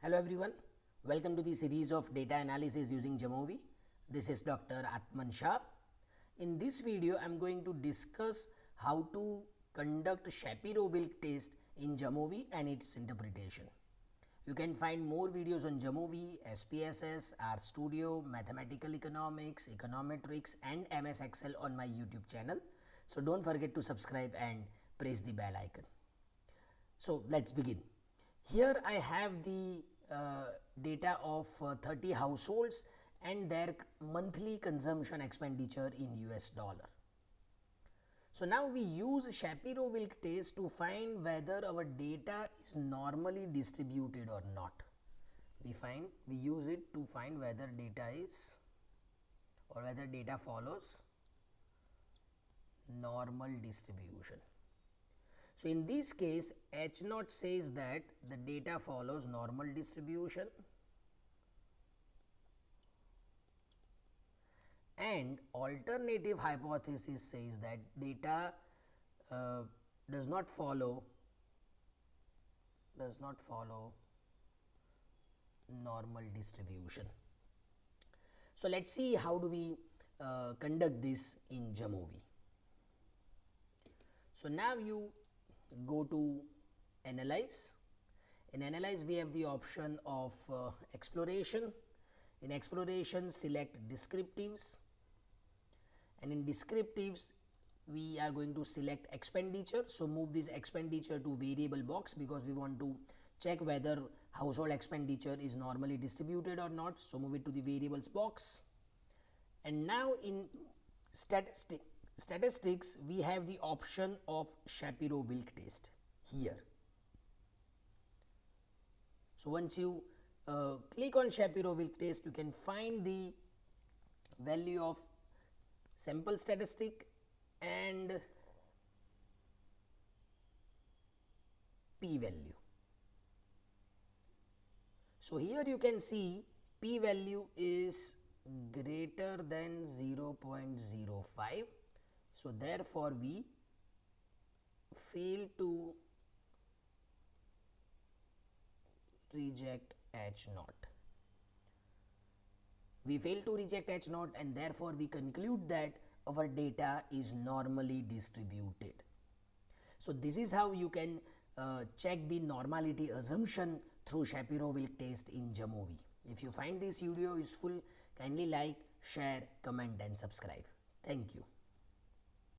Hello everyone, welcome to the series of data analysis using JAMOVI. This is Dr. Atman Shah. In this video, I am going to discuss how to conduct Shapiro-Wilk test in JAMOVI and its interpretation. You can find more videos on JAMOVI, SPSS, RStudio, Mathematical Economics, Econometrics and MS Excel on my YouTube channel. So don't forget to subscribe and press the bell icon. So let's begin. Here I have the data of 30 households and their monthly consumption expenditure in US dollar. So now we use Shapiro-Wilk test to find whether our data is normally distributed or not. We use it to find whether data is or whether data follows normal distribution. So in this case, H0 says that the data follows normal distribution and alternative hypothesis says that data does not follow normal distribution. So let's see how do we conduct this in JAMOVI. So now you go to analyze. In analyze we have the option of exploration. In exploration select descriptives, and in descriptives we are going to select expenditure. So move this expenditure to variable box because we want to check whether household expenditure is normally distributed or not. So move it to the variables box, and now in statistics we have the option of Shapiro-Wilk test here. So once you click on Shapiro-Wilk test, you can find the value of sample statistic and p-value. So here you can see p-value is greater than 0.05. So therefore we fail to reject H0. We fail to reject H0 and therefore we conclude that our data is normally distributed. So this is how you can check the normality assumption through Shapiro-Wilk test in JAMOVI. If you find this video useful, kindly like, share, comment and subscribe. Thank you.